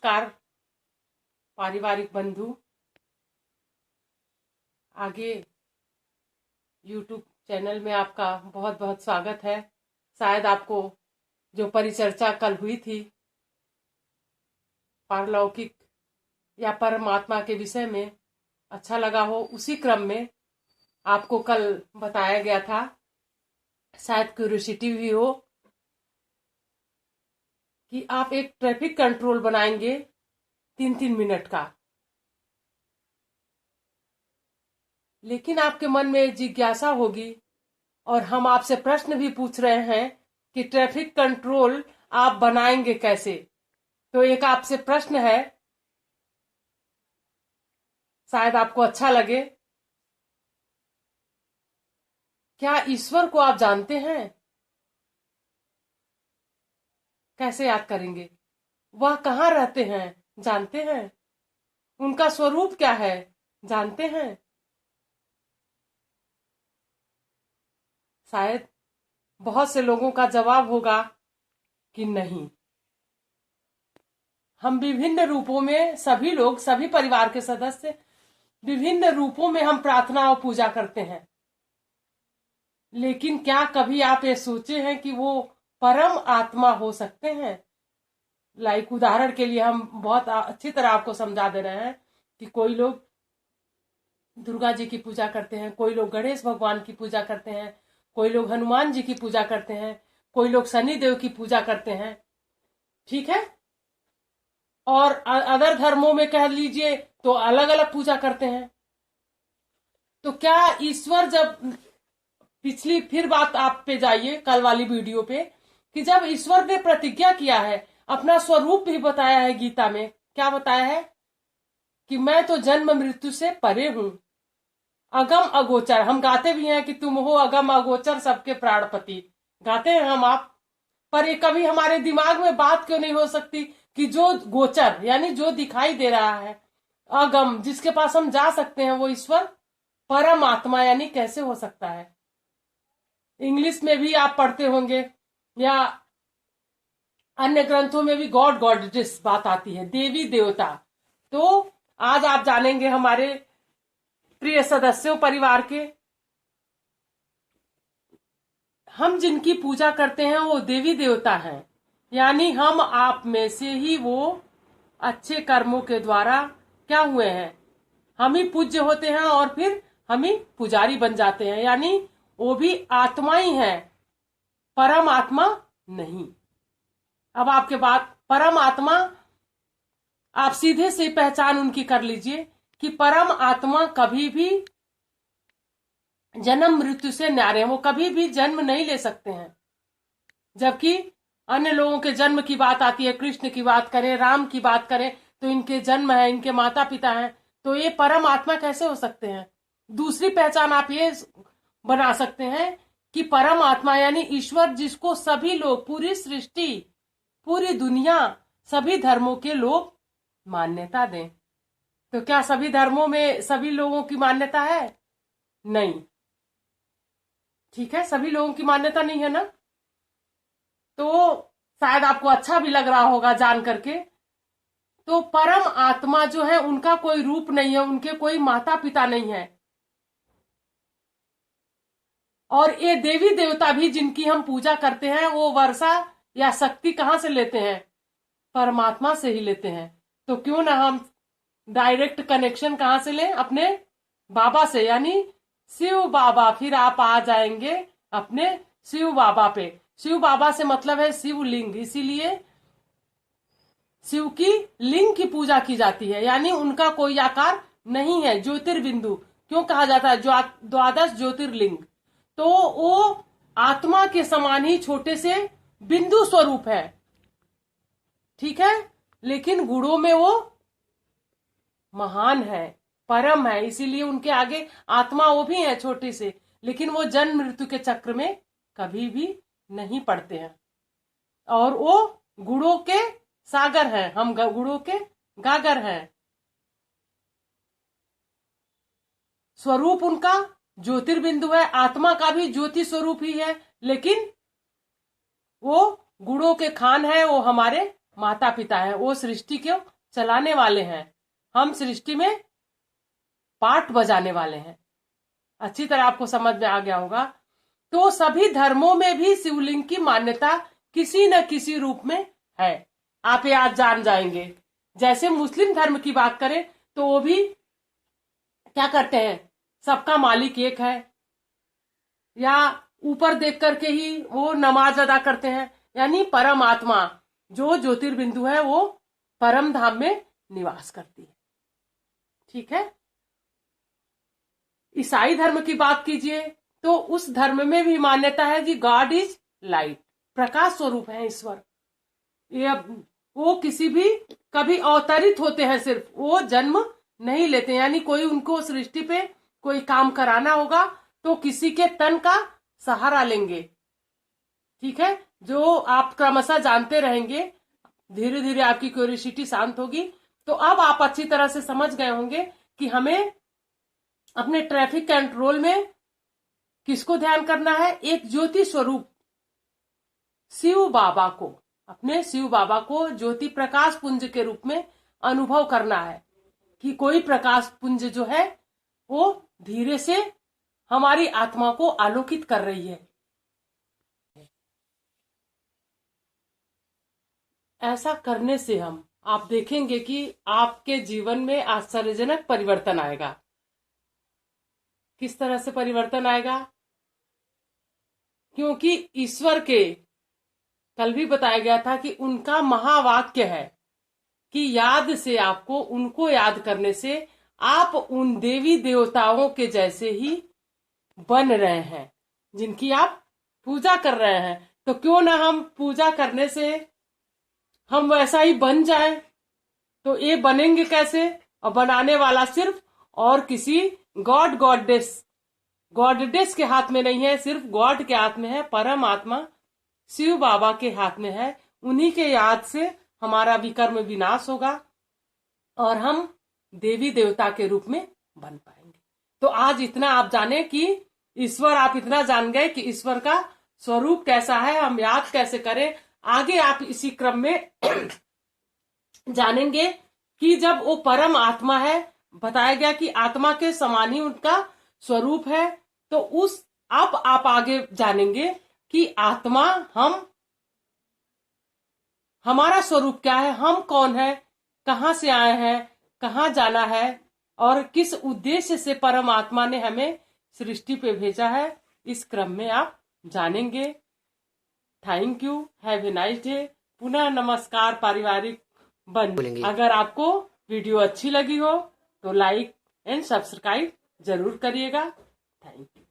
नमस्कार पारिवारिक बंधु। आगे YouTube चैनल में आपका बहुत बहुत स्वागत है। शायद आपको जो परिचर्चा कल हुई थी पारलौकिक या परमात्मा के विषय में अच्छा लगा हो। उसी क्रम में आपको कल बताया गया था, शायद क्यूरियोसिटी भी हो, कि आप एक ट्रैफिक कंट्रोल बनाएंगे 3-3 मिनट का। लेकिन आपके मन में जिज्ञासा होगी और हम आपसे प्रश्न भी पूछ रहे हैं कि ट्रैफिक कंट्रोल आप बनाएंगे कैसे। तो एक आपसे प्रश्न है, शायद आपको अच्छा लगे। क्या ईश्वर को आप जानते हैं? कैसे याद करेंगे? वह कहाँ रहते हैं? जानते हैं? उनका स्वरूप क्या है? जानते हैं? शायद बहुत से लोगों का जवाब होगा कि नहीं। हम विभिन्न रूपों में, सभी लोग, सभी परिवार के सदस्य विभिन्न रूपों में हम प्रार्थना और पूजा करते हैं। लेकिन क्या कभी आप ये सोचे हैं कि वो परम आत्मा हो सकते हैं? लाइक उदाहरण के लिए हम बहुत अच्छी तरह आपको समझा दे रहे हैं कि कोई लोग दुर्गा जी की पूजा करते हैं, कोई लोग गणेश भगवान की पूजा करते हैं, कोई लोग हनुमान जी की पूजा करते हैं, कोई लोग शनि देव की पूजा करते हैं, ठीक है। और अदर धर्मों में कह लीजिए तो अलग अलग पूजा करते हैं। तो क्या ईश्वर, जब पिछली फिर बात आप पे जाइए कल वाली वीडियो पे, कि जब ईश्वर ने प्रतिज्ञा किया है, अपना स्वरूप भी बताया है गीता में, क्या बताया है कि मैं तो जन्म मृत्यु से परे हूं, अगम अगोचर। हम गाते भी हैं कि तुम हो अगम अगोचर सबके प्राणपति, गाते हैं हम आप। पर ये कभी हमारे दिमाग में बात क्यों नहीं हो सकती कि जो गोचर यानी जो दिखाई दे रहा है, अगम जिसके पास हम जा सकते हैं, वो ईश्वर परमात्मा यानी कैसे हो सकता है? इंग्लिश में भी आप पढ़ते होंगे या अन्य ग्रंथों में भी गॉड गॉडेस बात आती है, देवी देवता। तो आज आप जानेंगे हमारे प्रिय सदस्यों परिवार के, हम जिनकी पूजा करते हैं वो देवी देवता हैं। यानी हम आप में से ही वो अच्छे कर्मों के द्वारा क्या हुए हैं, हम ही पूज्य होते हैं और फिर हम ही पुजारी बन जाते हैं। यानी वो भी आत्मा ही है, परम आत्मा नहीं। अब आपके बात, परम आत्मा आप सीधे से पहचान उनकी कर लीजिए कि परम आत्मा कभी भी जन्म मृत्यु से न्यारे हैं, वो कभी भी जन्म नहीं ले सकते हैं। जबकि अन्य लोगों के जन्म की बात आती है, कृष्ण की बात करें, राम की बात करें, तो इनके जन्म है, इनके माता पिता हैं, तो ये परम आत्मा कैसे हो सकते हैं? दूसरी पहचान आप ये बना सकते हैं कि परम आत्मा यानी ईश्वर, जिसको सभी लोग, पूरी सृष्टि, पूरी दुनिया, सभी धर्मों के लोग मान्यता दें। तो क्या सभी धर्मों में सभी लोगों की मान्यता है? नहीं, ठीक है, सभी लोगों की मान्यता नहीं है ना। तो शायद आपको अच्छा भी लग रहा होगा जान करके। तो परम आत्मा जो है, उनका कोई रूप नहीं है, उनके कोई माता पिता नहीं है। और ये देवी देवता भी जिनकी हम पूजा करते हैं, वो वर्षा या शक्ति कहां से लेते हैं? परमात्मा से ही लेते हैं। तो क्यों ना हम डायरेक्ट कनेक्शन कहां से लें? अपने बाबा से, यानी शिव बाबा। फिर आप आ जाएंगे अपने शिव बाबा पे। शिव बाबा से मतलब है शिवलिंग, इसीलिए शिव की लिंग की पूजा की जाती है। यानी उनका कोई आकार नहीं है। ज्योतिर्बिंदु क्यों कहा जाता है? द्वादश ज्योतिर्लिंग। तो वो आत्मा के समान ही छोटे से बिंदु स्वरूप है, ठीक है, लेकिन गुणों में वो महान है, परम है। इसीलिए उनके आगे आत्मा वो भी है छोटे से, लेकिन वो जन्म मृत्यु के चक्र में कभी भी नहीं पड़ते हैं। और वो गुणों के सागर हैं, हम गुणों के गागर हैं। स्वरूप उनका ज्योतिर्बिंदु है, आत्मा का भी ज्योति स्वरूप ही है, लेकिन वो गुणों के खान है, वो हमारे माता पिता है, वो सृष्टि के चलाने वाले हैं, हम सृष्टि में पार्ट बजाने वाले हैं। अच्छी तरह आपको समझ में आ गया होगा। तो सभी धर्मों में भी शिवलिंग की मान्यता किसी न किसी रूप में है, आप ये आज जान जाएंगे। जैसे मुस्लिम धर्म की बात करें तो वो भी क्या करते हैं, सबका मालिक एक है, या ऊपर देख करके ही वो नमाज अदा करते हैं, यानी परम आत्मा जो ज्योतिर्बिंदु है वो परम धाम में निवास करती है। ठीक है। ईसाई धर्म की बात कीजिए तो उस धर्म में भी मान्यता है कि गॉड इज लाइट, प्रकाश स्वरूप है ईश्वर। ये वो किसी भी कभी अवतरित होते हैं, सिर्फ वो जन्म नहीं लेते, यानी कोई उनको सृष्टि पे कोई काम कराना होगा तो किसी के तन का सहारा लेंगे। ठीक है, जो आप क्रमशः जानते रहेंगे, धीरे धीरे आपकी क्यूरियोसिटी शांत होगी। तो अब आप अच्छी तरह से समझ गए होंगे कि हमें अपने ट्रैफिक कंट्रोल में किसको ध्यान करना है, एक ज्योति स्वरूप शिव बाबा को, अपने शिव बाबा को ज्योति प्रकाश पुंज के रूप में अनुभव करना है कि कोई प्रकाश पुंज जो है वो धीरे से हमारी आत्मा को आलोकित कर रही है। ऐसा करने से आप देखेंगे कि आपके जीवन में आश्चर्यजनक परिवर्तन आएगा। किस तरह से परिवर्तन आएगा? क्योंकि ईश्वर के कल भी बताया गया था कि उनका महावाक्य है कि याद से आपको, उनको याद करने से आप उन देवी देवताओं के जैसे ही बन रहे हैं जिनकी आप पूजा कर रहे हैं। तो क्यों ना हम पूजा करने से हम वैसा ही बन जाएं। तो ये बनेंगे कैसे? और बनाने वाला सिर्फ और किसी गॉडेस के हाथ में नहीं है, सिर्फ गॉड के हाथ में है, परम आत्मा शिव बाबा के हाथ में है। उन्हीं के याद से हमारा विकर्म विनाश होगा और हम देवी देवता के रूप में बन पाएंगे। तो आज इतना आप जाने कि ईश्वर, आप इतना जान गए कि ईश्वर का स्वरूप कैसा है, हम याद कैसे करें। आगे आप इसी क्रम में जानेंगे कि जब वो परम आत्मा है, बताया गया कि आत्मा के समान ही उनका स्वरूप है, तो उस आप आगे जानेंगे कि आत्मा, हमारा स्वरूप क्या है, हम कौन है, कहां से आए हैं, कहां जाना है और किस उद्देश्य से परम आत्मा ने हमें सृष्टि पे भेजा है। इस क्रम में आप जानेंगे। Thank you, have a nice day. पुनः नमस्कार पारिवारिक बंधु। अगर आपको वीडियो अच्छी लगी हो तो लाइक एंड सब्सक्राइब जरूर करिएगा। Thank you.